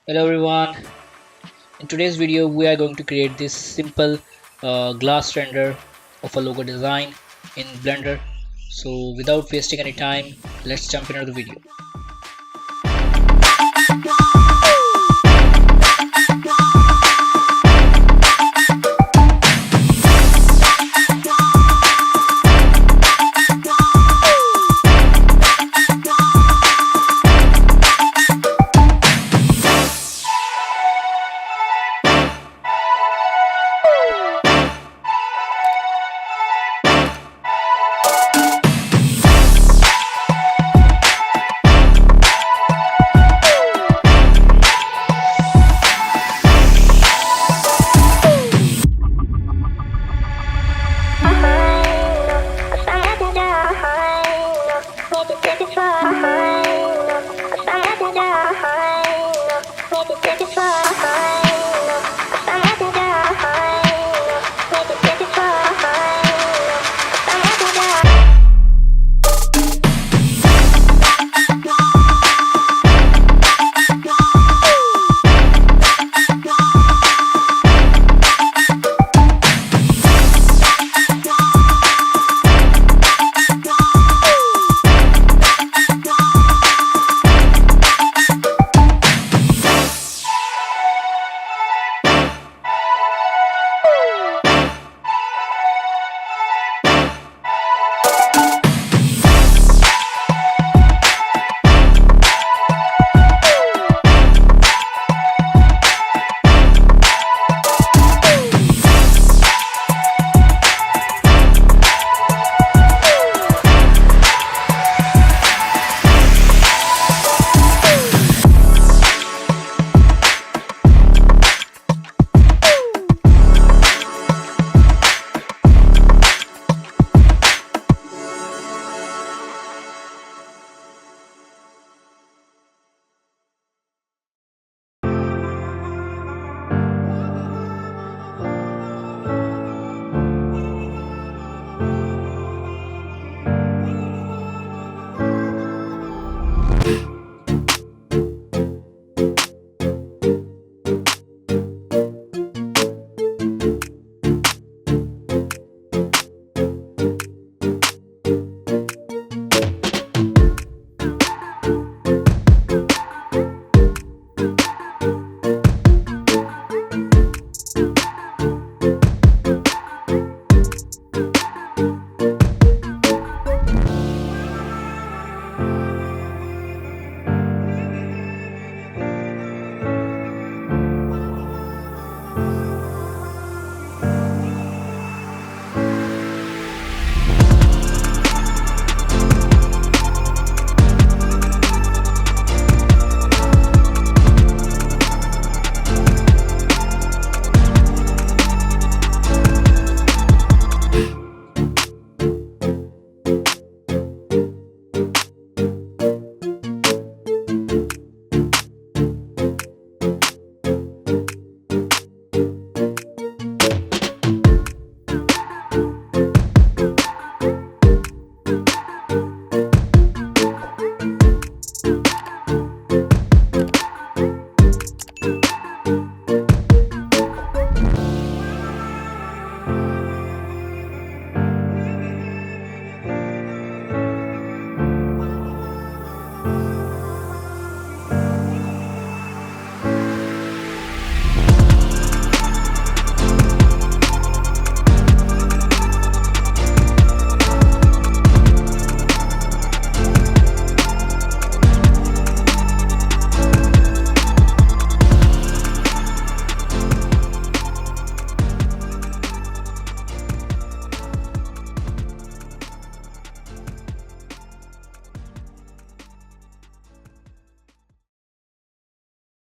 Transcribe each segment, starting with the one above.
Hello everyone. In today's video we are going to create this simple glass render of a logo design in Blender. So without wasting any time, let's jump into the video.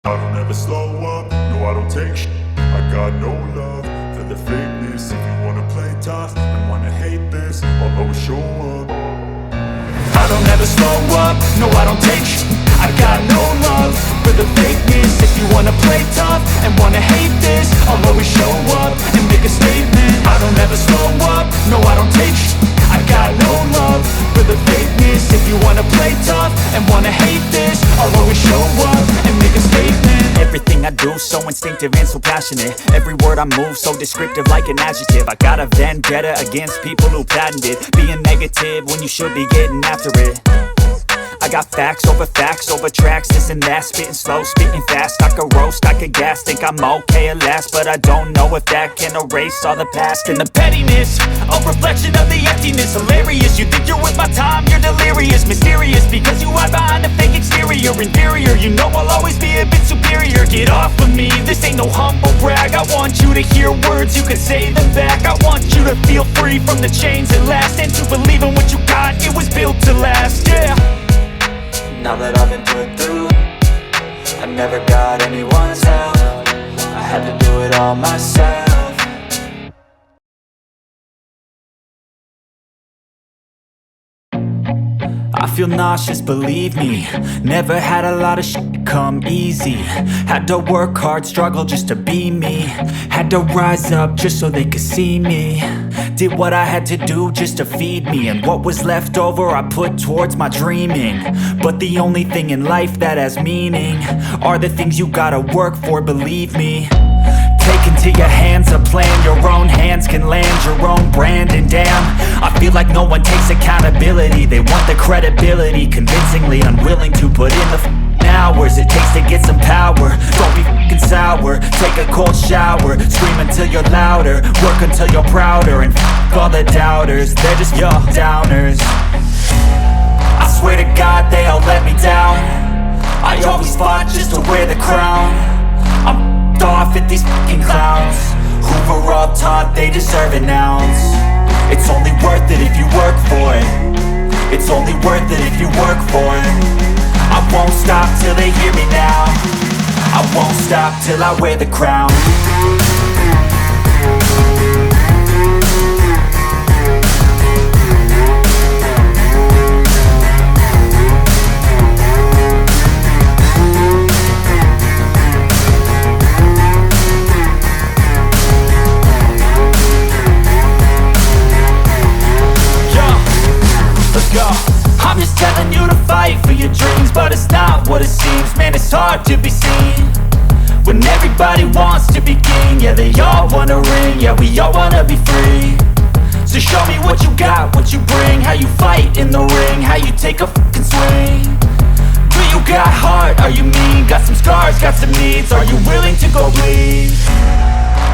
I don't ever slow up, no I don't take sh**. I got no love for the fakeness. If you wanna play tough and wanna hate this, I'll always show up. I don't ever slow up, no I don't take sh**. I got no love for the fakeness. If you wanna play tough and wanna hate this, I'll always show up and make a statement. I don't ever slow up, no I don't take sh**. I got no love for the fakeness. If you wanna play tough and wanna hate this, I'll always show up and make a statement. everything I do, so instinctive and so passionate. Every word I move, so descriptive like an adjective. I got a vendetta against people who patented being negative when you should be getting after it. I got facts over tracks, this and that. Spitting slow, spitting fast, I could roast, I could gas. Think I'm okay at last, but I don't know if that can erase all the past. And the pettiness, a reflection of the emptiness. Hilarious, you think you're worth my time, you're delirious. Mysterious, because you hide behind a fake exterior. Inferior, you know I'll always be a bit superior. Get off of me, this ain't no humble brag. I want you to hear words, you can say them back. I want you to feel free from the chains at last, and to believe in what you got, it was built to last, yeah. Now that I've been put through, I never got anyone's help. I had to do it all myself. I feel nauseous, believe me. Never had a lot of shit come easy. Had to work hard, struggle just to be me. Had to rise up just so they could see me. Did what I had to do just to feed me, and what was left over I put towards my dreaming. But the only thing in life that has meaning are the things you gotta work for, believe me. Take into your hands a plan, your own hands can land your own brand. And damn, I feel like no one takes accountability. They want the credibility, convincingly unwilling to put in the hours it takes to get some power. Don't be f***ing sour, take a cold shower. Scream until you're louder, work until you're prouder. And f*** all the doubters, they're just your downers. I swear to God they all let me down. I always fought just to wear the crown. I'm off at these fucking clowns who were all taught they deserve an ounce. It's only worth it if you work for it. It's only worth it if you work for it. I won't stop till they hear me now. I won't stop till I wear the crown. I'm just telling you to fight for your dreams, but it's not what it seems. Man, it's hard to be seen when everybody wants to be king. Yeah, they all wanna ring, yeah, we all wanna be free. So show me what you got, what you bring, how you fight in the ring, how you take a fucking swing. Do you got heart, are you mean? Got some scars, got some needs, are you willing to go bleed?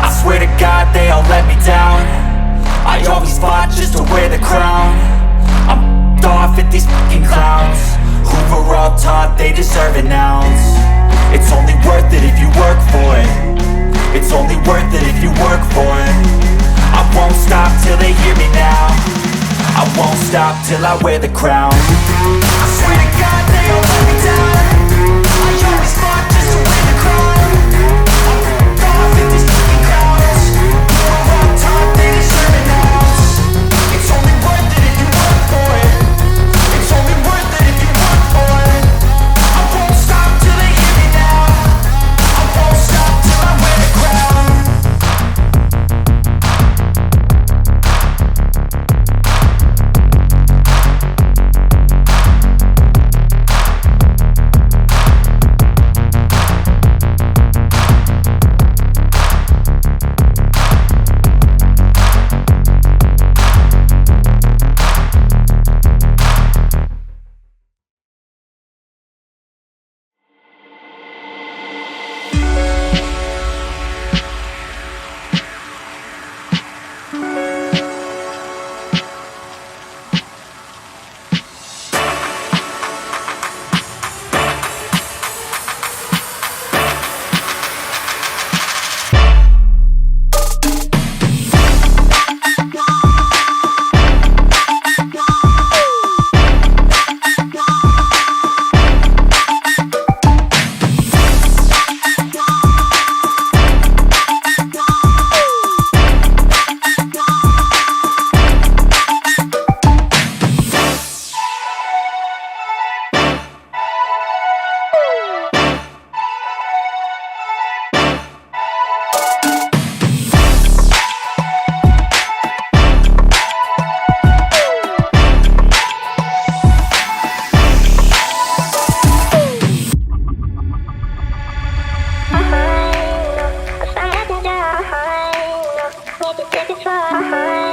I swear to God they all let me down. I always fought just to wear the crown. I'm off at these fucking clowns who were all taught they deserve an ounce. It's only worth it if you work for it. It's only worth it if you work for it. I won't stop till they hear me now. I won't stop till I wear the crown. I swear to God they all let me down. I always fought just to wear the crown. I'm off at these fucking clowns who were all taught they deserve an ounce. It's only worth it if you work for it. It's only worth it if you work for it. I won't stop till they hear me now. I won't stop till I wear the crown. my hand.